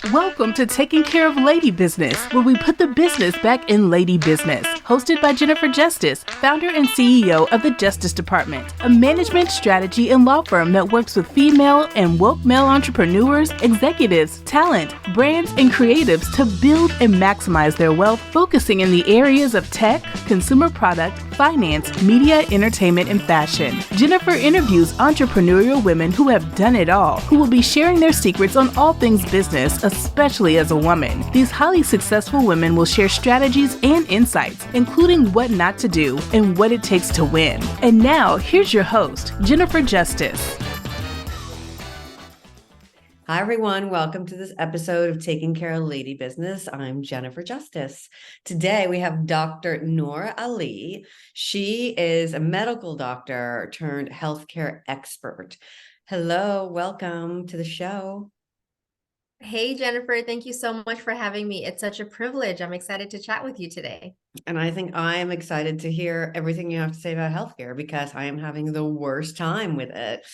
Welcome to Taking Care of Lady Business, where we put the business back in lady business. Hosted by Jennifer Justice, founder and CEO of the Justice Department, a management strategy and law firm that works with female and woke male entrepreneurs, executives, talent, brands, and creatives to build and maximize their wealth, focusing in the areas of tech, consumer product, finance, media, entertainment, and fashion. Jennifer interviews entrepreneurial women who have done it all, who will be sharing their secrets on all things business, especially as a woman. These highly successful women will share strategies and insights, including what not to do and what it takes to win. And now, here's your host, Jennifer Justice. Hi, everyone. Welcome to this episode of Taking Care of Lady Business. I'm Jennifer Justice. Today, we have Dr. Noor Ali. She is a medical doctor turned healthcare expert. Hello, welcome to the show. Hey, Jennifer, thank you so much for having me. It's such a privilege. I'm excited to chat with you today. And I think I am excited to hear everything you have to say about healthcare because I am having the worst time with it.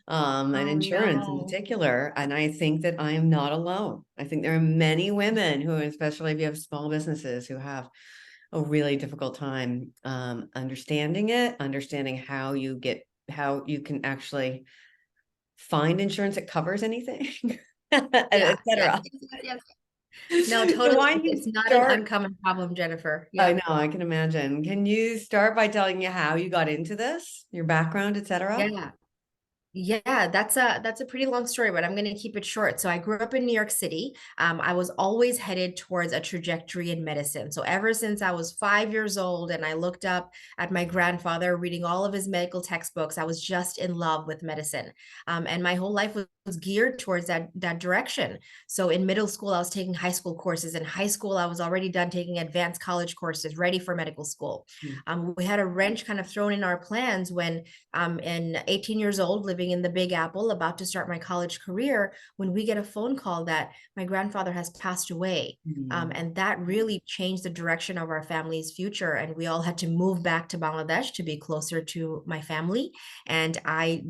And insurance in particular. And I think that I am not alone. I think there are many women who, especially if you have small businesses, who have a really difficult time understanding it, understanding how you can actually find insurance that covers anything, et cetera. Yes. No, totally. It's not an uncommon problem, Jennifer. Yeah. I know, I can imagine. Can you start by telling me how you got into this, your background, et cetera? Yeah, that's a pretty long story, but I'm going to keep it short. So I grew up in New York City. I was always headed towards a trajectory in medicine. So ever since I was 5 years old and I looked up at my grandfather reading all of his medical textbooks, I was just in love with medicine. And my whole life was geared towards that direction. So in middle school, I was taking high school courses. In high school, I was already done taking advanced college courses, ready for medical school. We had a wrench kind of thrown in our plans when in 18 years old, living in the Big Apple, about to start my college career, when we get a phone call that my grandfather has passed away. And that really changed the direction of our family's future. And we all had to move back to Bangladesh to be closer to my family. And I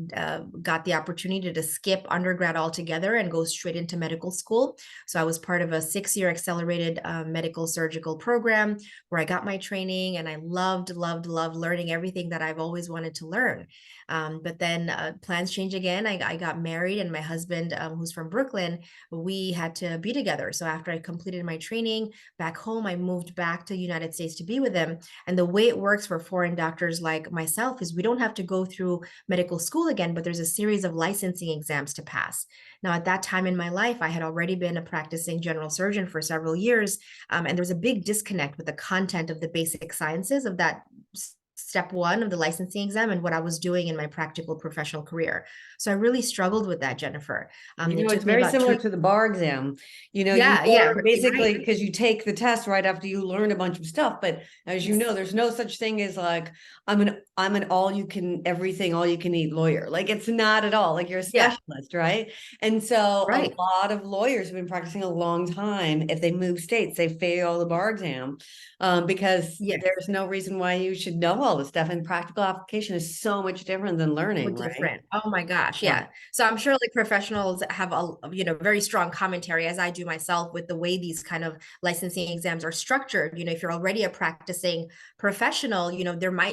got the opportunity to skip undergrad altogether and go straight into medical school. So I was part of a 6-year accelerated medical surgical program where I got my training, and I loved learning everything that I've always wanted to learn. But then plans change again. I got married, and my husband, who's from Brooklyn, we had to be together. So after I completed my training back home, I moved back to the United States to be with him. And the way it works for foreign doctors like myself is we don't have to go through medical school again, but there's a series of licensing exams to pass. Now, at that time in my life, I had already been a practicing general surgeon for several years. And there was a big disconnect with the content of the basic sciences of that step one of the licensing exam and what I was doing in my practical professional career. So I really struggled with that, Jennifer. It's very similar to the bar exam. Basically, because you take the test right after you learn a bunch of stuff. But as you know, there's no such thing as like, I'm an all you can eat lawyer. Like, it's not at all. Like, you're a specialist, right? And so a lot of lawyers have been practicing a long time. If they move states, they fail the bar exam because there's no reason why you should know all this stuff. And practical application is so much different than learning, right? Oh my gosh. Yeah. So I'm sure like professionals have a very strong commentary, as I do myself, with the way these kind of licensing exams are structured. If you're already a practicing professional,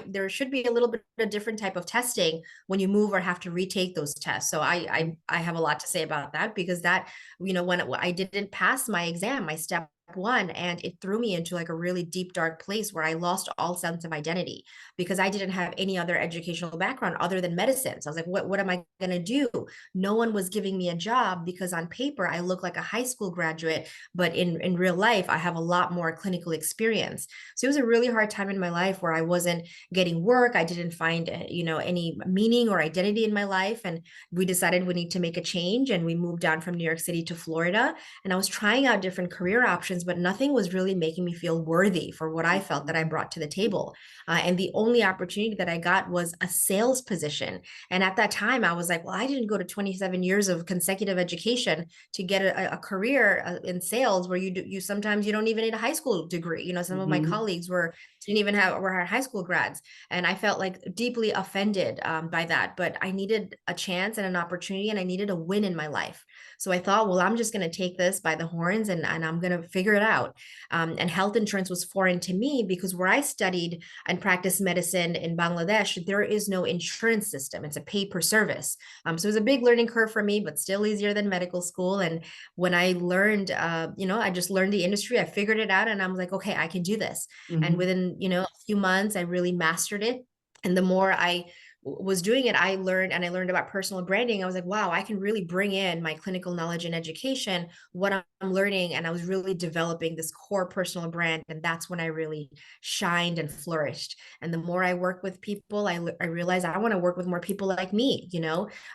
there should be a little bit of different type of testing when you move or have to retake those tests. So I have a lot to say about that, because that, when I didn't pass my exam, my step one, and it threw me into like a really deep, dark place where I lost all sense of identity because I didn't have any other educational background other than medicine. So I was like, what am I going to do? No one was giving me a job because on paper I look like a high school graduate, but in real life I have a lot more clinical experience. So it was a really hard time in my life where I wasn't getting work. I didn't find any meaning or identity in my life, and we decided we need to make a change, and we moved down from New York City to Florida. And I was trying out different career options options, but nothing was really making me feel worthy for what I felt that I brought to the table. And the only opportunity that I got was a sales position. And at that time, I was like, well, I didn't go to 27 years of consecutive education to get a career in sales where you sometimes you don't even need a high school degree. Some of my colleagues didn't even were high school grads. And I felt like deeply offended by that. But I needed a chance and an opportunity, and I needed a win in my life. So I thought, well, I'm just going to take this by the horns and I'm going to figure it out. And health insurance was foreign to me because where I studied and practiced medicine in Bangladesh, there is no insurance system. It's a pay per service. So it was a big learning curve for me, but still easier than medical school. And when I learned, I just learned the industry, I figured it out, and I'm like, okay, I can do this. And within, a few months, I really mastered it. And the more I was doing it, I learned about personal branding. I was like, wow, I can really bring in my clinical knowledge and education, what I'm learning. And I was really developing this core personal brand. And that's when I really shined and flourished. And the more I work with people, I realized I want to work with more people like me,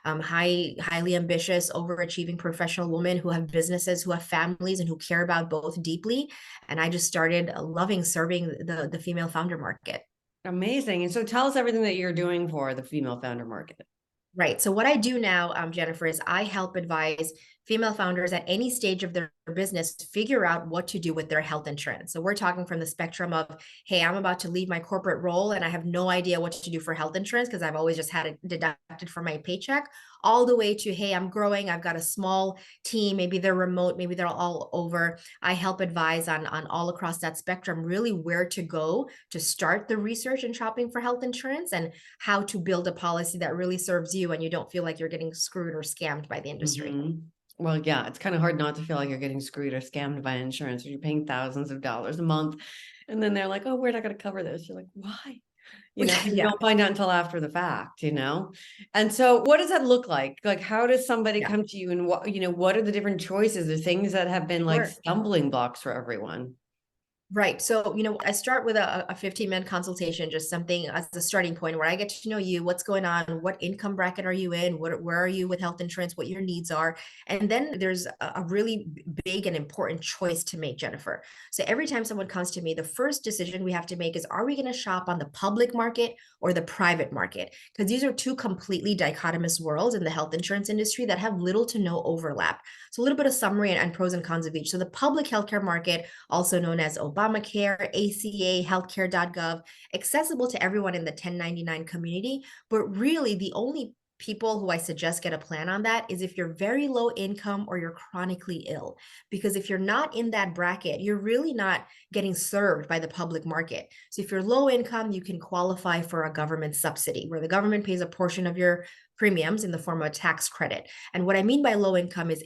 highly ambitious, overachieving professional women who have businesses, who have families, and who care about both deeply. And I just started loving serving the female founder market. Amazing. And so tell us everything that you're doing for the female founder market. Right. So what I do now, Jennifer, is I help advise female founders at any stage of their business figure out what to do with their health insurance. So we're talking from the spectrum of, hey, I'm about to leave my corporate role and I have no idea what to do for health insurance because I've always just had it deducted from my paycheck, all the way to, hey, I'm growing, I've got a small team, maybe they're remote, maybe they're all over. I help advise on all across that spectrum, really where to go to start the research and shopping for health insurance, and how to build a policy that really serves you and you don't feel like you're getting screwed or scammed by the industry. Well, yeah, it's kind of hard not to feel like you're getting screwed or scammed by insurance. You're paying thousands of dollars a month. And then they're like, oh, we're not going to cover this. You're like, why? You don't find out until after the fact, And so what does that look like? Like, how does somebody come to you, and what are the different choices or things that have been like stumbling blocks for everyone? Right. So, I start with a 15-minute consultation, just something as a starting point where I get to know you, what's going on, what income bracket are you in, where are you with health insurance, what your needs are. And then there's a really big and important choice to make, Jennifer. So every time someone comes to me, the first decision we have to make is, are we going to shop on the public market or the private market? Because these are two completely dichotomous worlds in the health insurance industry that have little to no overlap. So a little bit of summary and pros and cons of each. So the public healthcare market, also known as Obamacare, ACA, healthcare.gov, accessible to everyone in the 1099 community. But really, the only people who I suggest get a plan on that is if you're very low income or you're chronically ill. Because if you're not in that bracket, you're really not getting served by the public market. So if you're low income, you can qualify for a government subsidy where the government pays a portion of your premiums in the form of a tax credit. And what I mean by low income is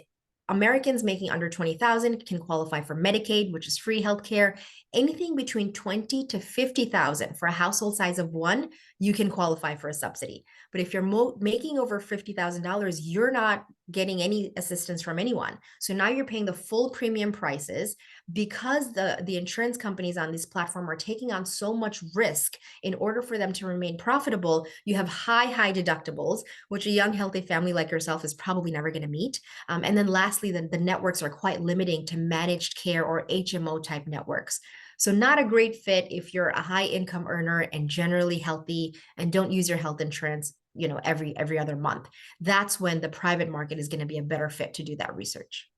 Americans making under 20,000 can qualify for Medicaid, which is free healthcare. Anything between 20 to 50,000 for a household size of one, you can qualify for a subsidy. But if you're making over $50,000, you're not getting any assistance from anyone. So now you're paying the full premium prices because the insurance companies on this platform are taking on so much risk in order for them to remain profitable. You have high deductibles, which a young, healthy family like yourself is probably never going to meet. And then lastly, the networks are quite limiting to managed care or HMO type networks. So not a great fit if you're a high income earner and generally healthy and don't use your health insurance, every other month. That's when the private market is going to be a better fit to do that research.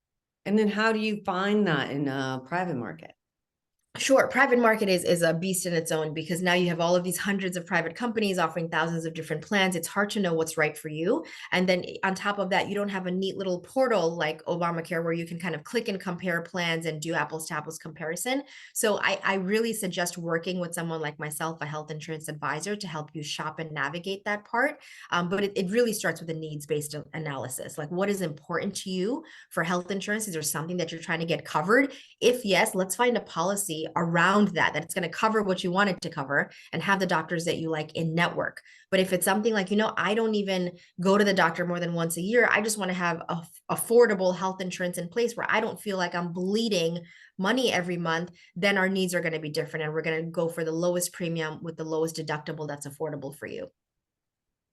And then how do you find that in a private market? Sure. Private market is a beast in its own because now you have all of these hundreds of private companies offering thousands of different plans. It's hard to know what's right for you. And then on top of that, you don't have a neat little portal like Obamacare where you can kind of click and compare plans and do apples to apples comparison. So I really suggest working with someone like myself, a health insurance advisor, to help you shop and navigate that part. But it really starts with a needs-based analysis. Like, what is important to you for health insurance? Is there something that you're trying to get covered? If yes, let's find a policy around that it's going to cover what you want it to cover and have the doctors that you like in network. But if it's something like, I don't even go to the doctor more than once a year, I just want to have affordable health insurance in place where I don't feel like I'm bleeding money every month, then our needs are going to be different. And we're going to go for the lowest premium with the lowest deductible that's affordable for you.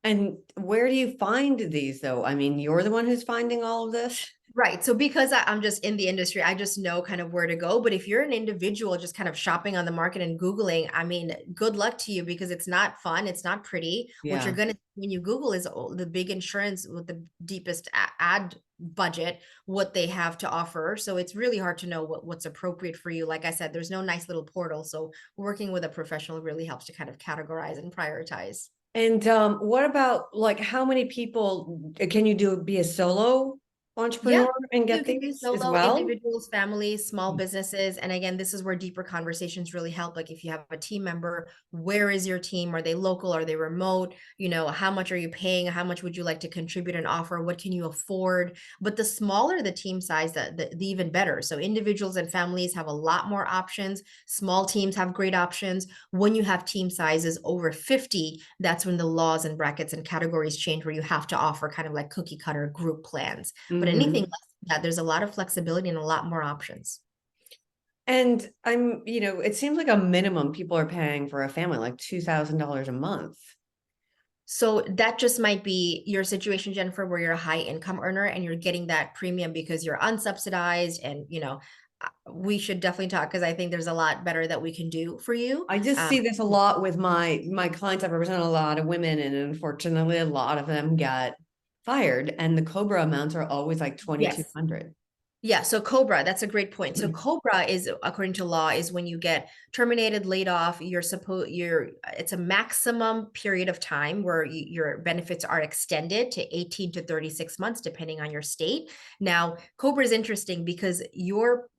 And where do you find these though? I mean, you're the one who's finding all of this. Right. So because I'm just in the industry, I just know kind of where to go. But if you're an individual just kind of shopping on the market and Googling, I mean, good luck to you because it's not fun. It's not pretty. What you're Yeah. going to, when you Google is the big insurance with the deepest ad budget, what they have to offer. So it's really hard to know what's appropriate for you. Like I said, there's no nice little portal. So working with a professional really helps to kind of categorize and prioritize. And what about like how many people can you be a solo Yeah, entrepreneur and you get can be these as solo, well? individuals, families, small businesses. And again, this is where deeper conversations really help. Like if you have a team member, where is your team? Are they local? Are they remote? You know, how much are you paying? How much would you like to contribute and offer? What can you afford? But the smaller the team size, the even better. So individuals and families have a lot more options. Small teams have great options. When you have team sizes over 50, that's when the laws and brackets and categories change where you have to offer kind of like cookie cutter group plans. But anything less than that, there's a lot of flexibility and a lot more options. And it seems like a minimum people are paying for a family, like $2,000 a month. So that just might be your situation, Jennifer, where you're a high income earner and you're getting that premium because you're unsubsidized. And, we should definitely talk because I think there's a lot better that we can do for you. I just see this a lot with my clients. I represent a lot of women, and unfortunately, a lot of them got fired, and the COBRA amounts are always like Yes. 2,200. Yeah, so COBRA, that's a great point. So COBRA is, according to law, is when you get terminated, laid off, it's a maximum period of time where your benefits are extended to 18 to 36 months, depending on your state. Now, COBRA is interesting because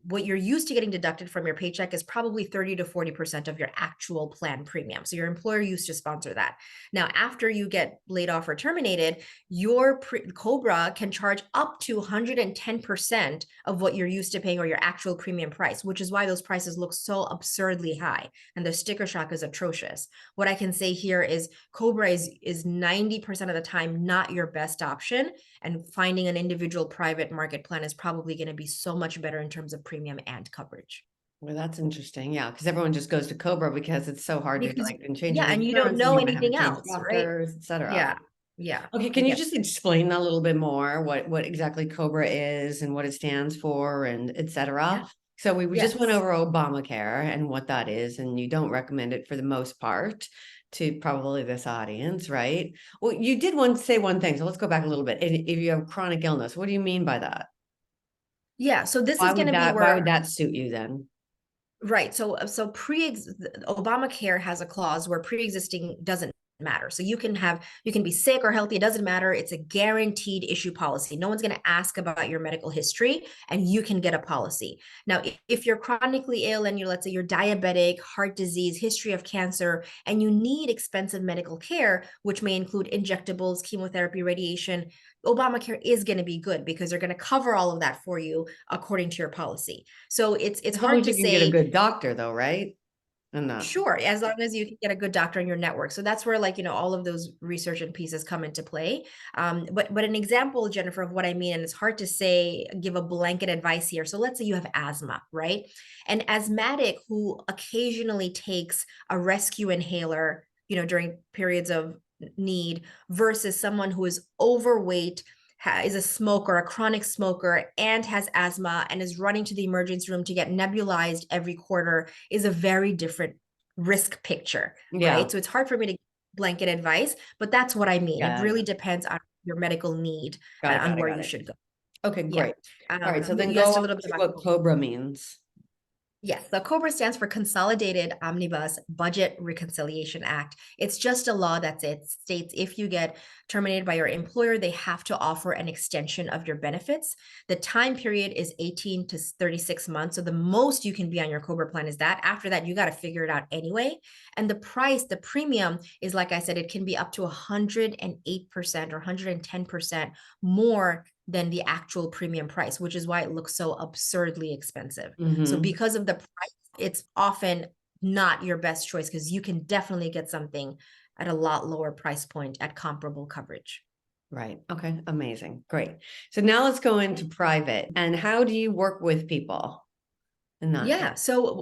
what you're used to getting deducted from your paycheck is probably 30 to 40% of your actual plan premium. So your employer used to sponsor that. Now, after you get laid off or terminated, your COBRA can charge up to 110% of what you're used to paying or your actual premium price, which is why those prices look so absurdly high. And the sticker shock is atrocious. What I can say here is COBRA is 90% of the time not your best option. And finding an individual private market plan is probably going to be so much better in terms of premium and coverage. Well, that's interesting. Yeah, because everyone just goes to COBRA because it's so hard to change your and you don't insurance, and know you might have to anything change else, right? doctors, et cetera. Yeah. Yeah. Okay, can you just explain that a little bit more, what exactly COBRA is and what it stands for and et cetera? Yeah. So we just went over Obamacare and what that is, and you don't recommend it for the most part to probably this audience, right? Well, you did say one thing, so let's go back a little bit. If you have chronic illness, what do you mean by that? Yeah, so this is going to be where why would that suit you then? Right. So Obamacare has a clause where pre-existing doesn't matter. So you can be sick or healthy, it doesn't matter. It's a guaranteed issue policy. No one's going to ask about your medical history and you can get a policy. Now, if you're chronically ill and let's say you're diabetic, heart disease, history of cancer, and you need expensive medical care, which may include injectables, chemotherapy, radiation, Obamacare is going to be good because they're going to cover all of that for you according to your policy. So it's hard to say. You can get a good doctor though, right? Sure, as long as you can get a good doctor in your network. So that's where all of those research and pieces come into play. But an example, Jennifer, of what I mean, and it's hard to give a blanket advice here. So let's say you have asthma, right? An asthmatic who occasionally takes a rescue inhaler, during periods of need versus someone who is overweight, is a smoker, a chronic smoker, and has asthma and is running to the emergency room to get nebulized every quarter is a very different risk picture, right? So it's hard for me to blanket advice, but that's what I mean. It really depends on your medical need and on where you should go. Okay, great. All right, so then you go asked a on little bit to about what COBRA means. Yes, the COBRA stands for Consolidated Omnibus Budget Reconciliation Act. It's just a law that states if you get terminated by your employer, they have to offer an extension of your benefits. The time period is 18 to 36 months. So the most you can be on your COBRA plan is that. After that, you got to figure it out anyway. And the premium is, like I said, it can be up to 108% or 110% more than the actual premium price, which is why it looks so absurdly expensive. So because of the price, it's often not your best choice because you can definitely get something at a lot lower price point at comparable coverage. Right. Okay. Amazing. Great. So now let's go into private. And how do you work with people in that? Yeah. So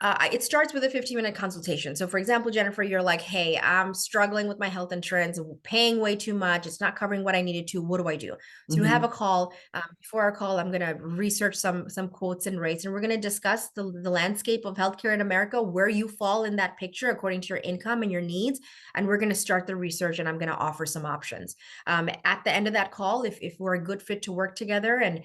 It starts with a 15-minute consultation. So for example, Jennifer, you're like, hey, I'm struggling with my health insurance, paying way too much. It's not covering what I needed to. What do I do? So we have a call. Before our call, I'm going to research some quotes and rates, and we're going to discuss the landscape of healthcare in America, where you fall in that picture according to your income and your needs. And we're going to start the research, and I'm going to offer some options. At the end of that call, if we're a good fit to work together and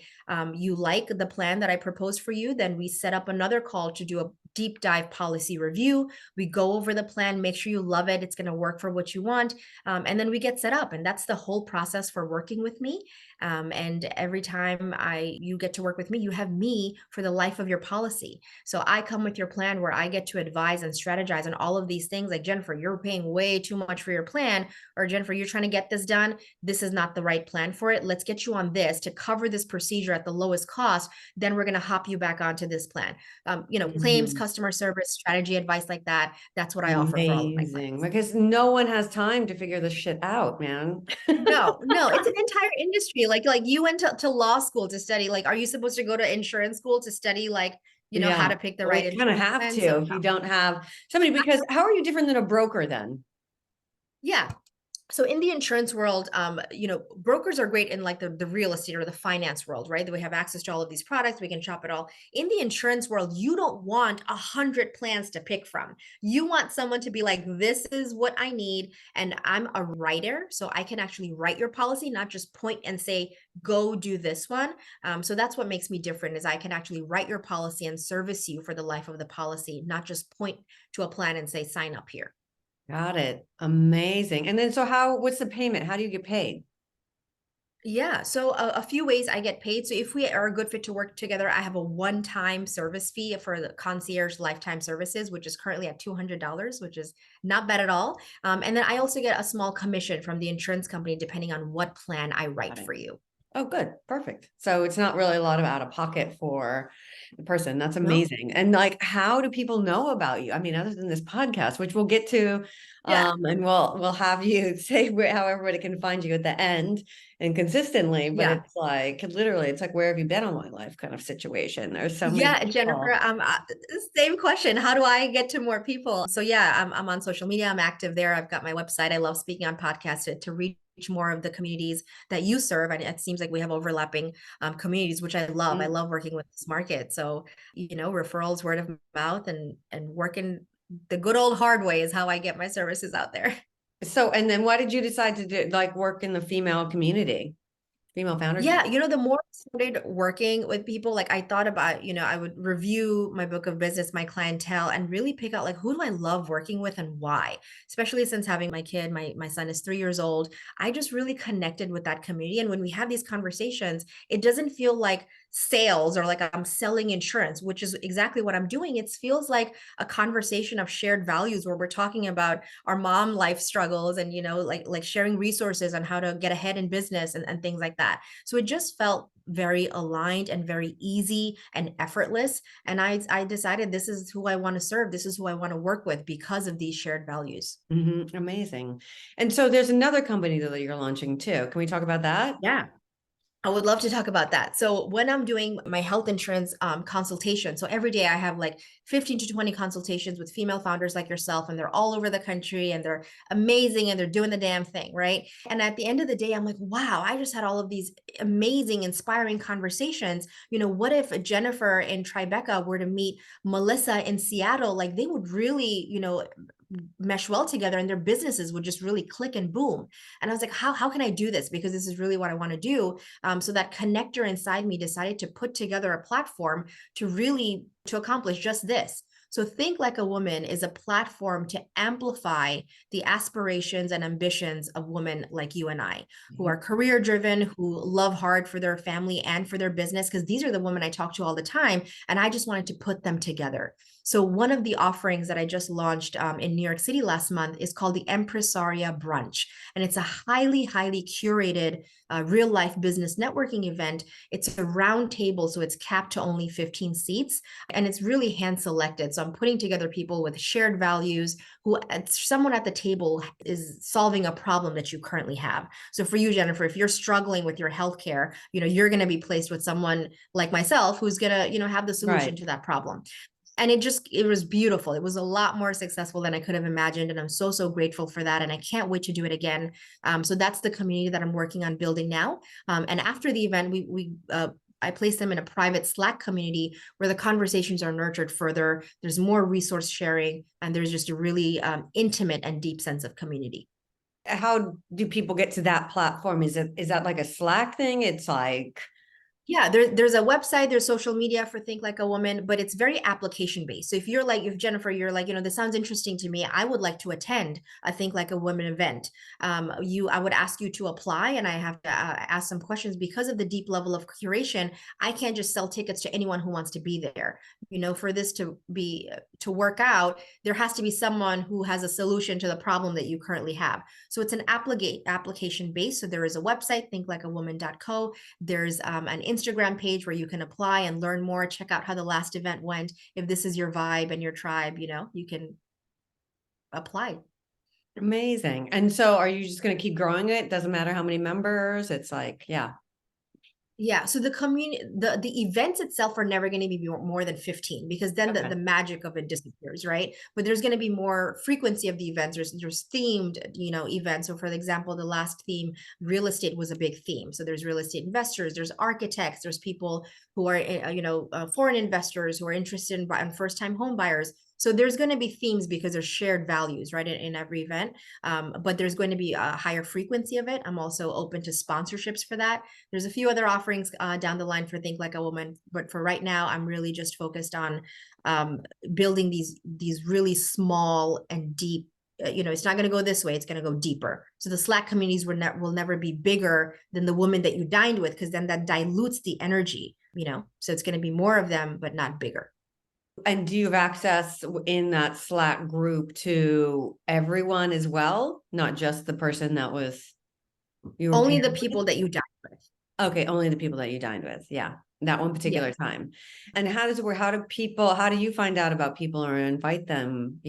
you like the plan that I proposed for you, then we set up another call to do a deep dive policy review. We go over the plan, make sure you love it, it's going to work for what you want, and then we get set up. And that's the whole process for working with me. And every time you get to work with me, you have me for the life of your policy. So I come with your plan where I get to advise and strategize on all of these things. Like, Jennifer, you're paying way too much for your plan, or Jennifer, you're trying to get this done. This is not the right plan for it. Let's get you on this to cover this procedure at the lowest cost. Then we're going to hop you back onto this plan. Claims, customer service, strategy advice like that. That's what I offer for all of my clients. Because no one has time to figure this shit out, man. No, it's an entire industry. Like you went to law school to study. Like, are you supposed to go to insurance school to study how to pick the right insurance? You kind of have to if you don't have somebody, because how are you different than a broker then? Yeah. So in the insurance world, brokers are great in like the real estate or the finance world, right? That we have access to all of these products, we can shop it all. In the insurance world, you don't want 100 plans to pick from. You want someone to be like, this is what I need. And I'm a writer, so I can actually write your policy, not just point and say, go do this one. So that's what makes me different, is I can actually write your policy and service you for the life of the policy, not just point to a plan and say, sign up here. Got it. Amazing. And then, so what's the payment? How do you get paid? Yeah, so a few ways I get paid. So if we are a good fit to work together, I have a one-time service fee for the concierge lifetime services, which is currently at $200, which is not bad at all. And then I also get a small commission from the insurance company, depending on what plan I write for you. Oh, good. Perfect. So it's not really a lot of out of pocket for the person. That's amazing. No. And like, how do people know about you? I mean, other than this podcast, which we'll get to, and we'll have you say how everybody can find you at the end and consistently, but it's like, literally, it's like, where have you been all my life kind of situation. There's so many people. Jennifer, same question. How do I get to more people? So I'm on social media. I'm active there. I've got my website. I love speaking on podcasts to reach more of the communities that you serve. And it seems like we have overlapping communities, which I love. Mm-hmm. I love working with this market. So, referrals, word of mouth, and working the good old hard way is how I get my services out there. So, and then why did you decide to work in the female community? Female founders? Yeah, the more I started working with people, like I thought about, I would review my book of business, my clientele, and really pick out like, who do I love working with and why? Especially since having my kid, my son is 3 years old. I just really connected with that community. And when we have these conversations, it doesn't feel like sales or like I'm selling insurance, which is exactly what I'm doing. It feels like a conversation of shared values where we're talking about our mom life struggles and, like sharing resources on how to get ahead in business and things like that. So it just felt very aligned and very easy and effortless. And I decided this is who I want to serve. This is who I want to work with because of these shared values. Mm-hmm. Amazing. And so there's another company that you're launching too. Can we talk about that? Yeah. I would love to talk about that. So when I'm doing my health insurance consultation, so every day I have like 15 to 20 consultations with female founders like yourself, and they're all over the country and they're amazing and they're doing the damn thing, right? And at the end of the day, I'm like, wow, I just had all of these amazing, inspiring conversations. What if Jennifer in Tribeca were to meet Melissa in Seattle? Like they would really, mesh well together and their businesses would just really click and boom. And I was like, how can I do this? Because this is really what I want to do. So that connector inside me decided to put together a platform to accomplish just this. So Think Like a Woman is a platform to amplify the aspirations and ambitions of women like you and I, who are career driven, who love hard for their family and for their business, because these are the women I talk to all the time. And I just wanted to put them together. So one of the offerings that I just launched in New York City last month is called the Empresaria Brunch. And it's a highly, highly curated real life business networking event. It's a round table, so it's capped to only 15 seats. And it's really hand selected. So I'm putting together people with shared values, who someone at the table is solving a problem that you currently have. So for you, Jennifer, if you're struggling with your healthcare, you're going to be placed with someone like myself who's going to, have the solution to that problem. And it was beautiful. It was a lot more successful than I could have imagined. And I'm so, so grateful for that. And I can't wait to do it again. So that's the community that I'm working on building now. And after the event, I placed them in a private Slack community where the conversations are nurtured further. There's more resource sharing, and there's just a really intimate and deep sense of community. How do people get to that platform? Is that like a Slack thing? It's like... Yeah, there's a website, there's social media for Think Like a Woman, but it's very application based. So if Jennifer, you're like, this sounds interesting to me, I would like to attend a Think Like a Woman event. I would ask you to apply, and I have to ask some questions because of the deep level of curation. I can't just sell tickets to anyone who wants to be there. For this to work out, there has to be someone who has a solution to the problem that you currently have. So it's an application based. So there is a website, thinklikeawoman.co. There's an Instagram page where you can apply and learn more, check out how the last event went. If this is your vibe and your tribe, you can apply. Amazing. And so are you just going to keep growing it? Doesn't matter how many members. It's like, yeah. Yeah. So the community, the events itself are never going to be more than 15, because then the magic of it disappears, right? But there's going to be more frequency of the events. There's themed, events. So for example, the last theme, real estate, was a big theme. So there's real estate investors, there's architects, there's people who are, foreign investors who are interested in first-time home buyers. So there's going to be themes because there's shared values, right, in every event. But there's going to be a higher frequency of it. I'm also open to sponsorships for that. There's a few other offerings down the line for Think Like a Woman, but for right now, I'm really just focused on building these really small and deep. It's not going to go this way; it's going to go deeper. So the Slack communities will never be bigger than the woman that you dined with, because then that dilutes the energy. So it's going to be more of them, but not bigger. And do you have access in that Slack group to everyone as well? Not just the person that was... Only the people that you dined with. Okay, only the people that you dined with. Yeah, that one particular time. And how does it work? How do you find out about people or invite them?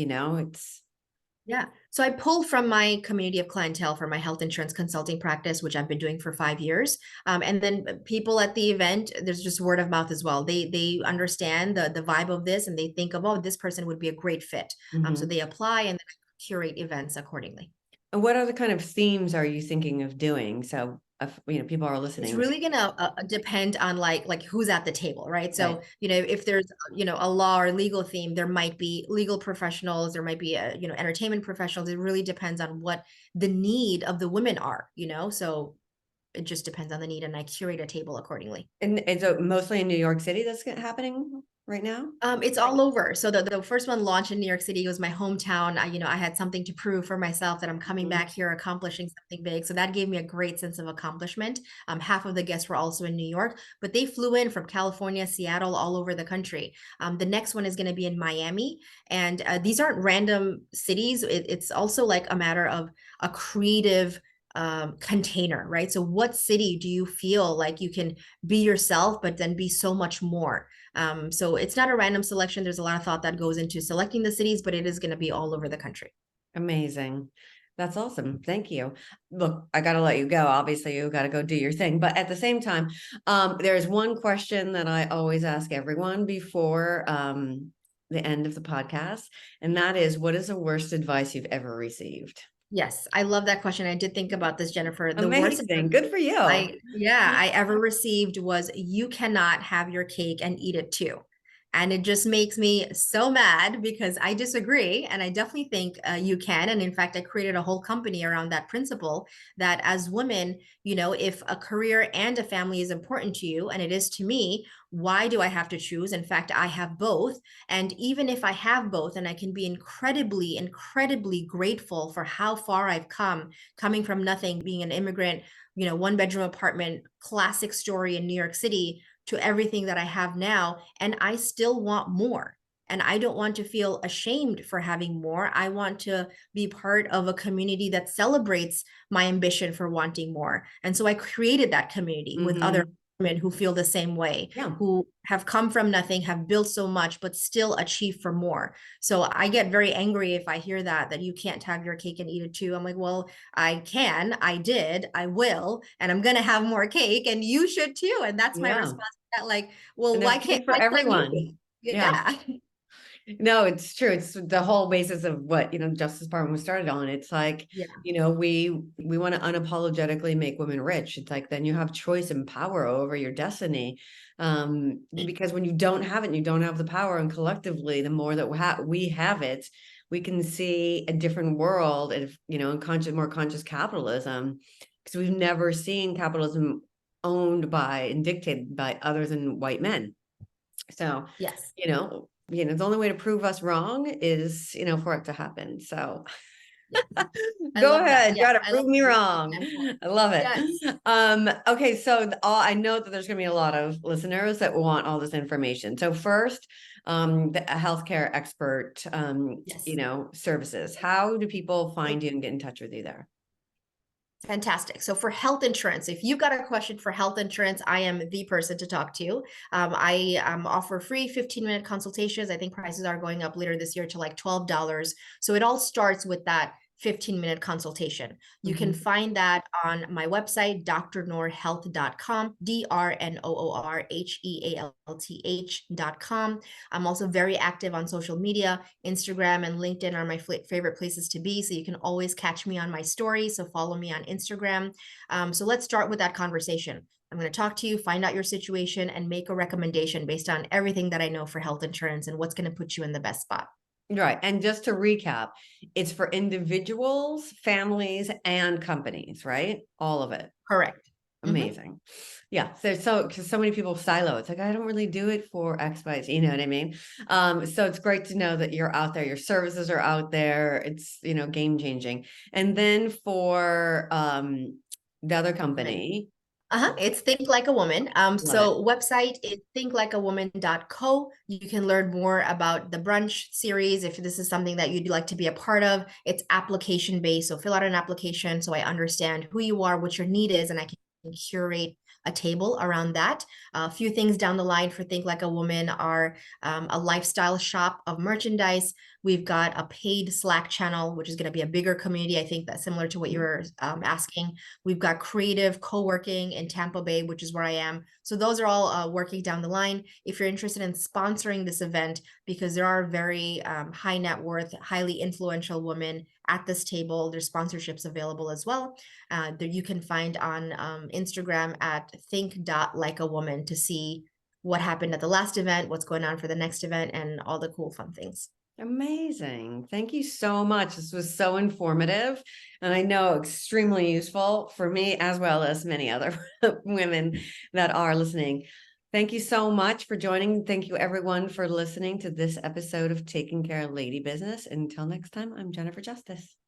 Yeah. So I pull from my community of clientele for my health insurance consulting practice, which I've been doing for 5 years. And then people at the event, there's just word of mouth as well. They understand the vibe of this, and they think of, oh, this person would be a great fit. So they apply and curate events accordingly. And what other kind of themes are you thinking of doing? So people are listening. It's really gonna depend on like who's at the table, right? So if there's a law or legal theme, there might be legal professionals, there might be entertainment professionals. It really depends on what the need of the women are, So it just depends on the need, and I curate a table accordingly. And so mostly in New York City that's happening right now? It's all over. So the first one launched in New York City. It was my hometown. I had something to prove for myself that I'm coming back here, accomplishing something big. So that gave me a great sense of accomplishment. Half of the guests were also in New York, but they flew in from California, Seattle, all over the country. The next one is going to be in Miami. And these aren't random cities. It's also like a matter of a creative container, right? So what city do you feel like you can be yourself, but then be so much more? So it's not a random selection. There's a lot of thought that goes into selecting the cities, but it is going to be all over the country. Amazing. That's awesome. Thank you. Look, I got to let you go. Obviously, you got to go do your thing. But at the same time, there's one question that I always ask everyone before the end of the podcast. And that is, what is the worst advice you've ever received? Yes, I love that question. I did think about this, Jennifer. The worst thing. Good for you. I ever received was, you cannot have your cake and eat it too. And it just makes me so mad, because I disagree. And I definitely think you can. And in fact, I created a whole company around that principle, that as women, if a career and a family is important to you, and it is to me, why do I have to choose? In fact, I have both. And even if I have both, and I can be incredibly, incredibly grateful for how far I've come, coming from nothing, being an immigrant, 1-bedroom apartment, classic story in New York City, to everything that I have now. And I still want more. And I don't want to feel ashamed for having more. I want to be part of a community that celebrates my ambition for wanting more. And so I created that community with other women who feel the same way, who have come from nothing, have built so much, but still achieve for more. So I get very angry if I hear that you can't have your cake and eat it too. I'm like, well, I can, I did, I will, and I'm going to have more cake, and you should too. And that's my response to that. Like, well, why can't for everyone? Yeah. No, it's true. It's the whole basis of what, Justice Department was started on. It's like, we want to unapologetically make women rich. It's like, then you have choice and power over your destiny. Because when you don't have it, and you don't have the power, and collectively, the more that we have it, we can see a different world, and, more conscious capitalism, because we've never seen capitalism owned by and dictated by other than white men. So, yes, the only way to prove us wrong is, for it to happen. So I go love that. ahead. Yes, Try to I prove love me that. wrong. I love it. Yes. Okay. So I know that there's going to be a lot of listeners that want all this information. So first, the healthcare expert, Yes. services. How do people find you and get in touch with you there? Fantastic. So for health insurance, if you've got a question for health insurance, I am the person to talk to. I offer free 15-minute consultations. I think prices are going up later this year to like $12. So it all starts with that 15-minute consultation. You can find that on my website, drnoorhealth.com, drnoorhealth.com. I'm also very active on social media. Instagram and LinkedIn are my favorite places to be. So you can always catch me on my story. So follow me on Instagram. So let's start with that conversation. I'm going to talk to you, find out your situation, and make a recommendation based on everything that I know for health insurance and what's going to put you in the best spot. Right. And just to recap, it's for individuals, families, and companies, right? All of it. Correct. Amazing. Yeah. Because so many people silo. It's like, I don't really do it for X, Y, Z, you know what I mean? So it's great to know that you're out there, your services are out there. It's, game changing. And then for the other company. It's Think Like a Woman. So website is thinklikeawoman.co. You can learn more about the brunch series if this is something that you'd like to be a part of. It's application based. So fill out an application so I understand who you are, what your need is, and I can curate a table around that. A few things down the line for Think Like a Woman are a lifestyle shop of merchandise. We've got a paid Slack channel, which is going to be a bigger community. I think that's similar to what you're asking. We've got creative co-working in Tampa Bay, which is where I am. So those are all working down the line. If you're interested in sponsoring this event, because there are very high net worth, highly influential women at this table, there's sponsorships available as well. That you can find on Instagram at think.likeawoman to see what happened at the last event, what's going on for the next event, and all the cool fun things. Amazing. Thank you so much. This was so informative, and I know extremely useful for me as well as many other women that are listening. Thank you so much for joining. Thank you everyone for listening to this episode of Taking Care of Lady Business. Until next time, I'm Jennifer Justice.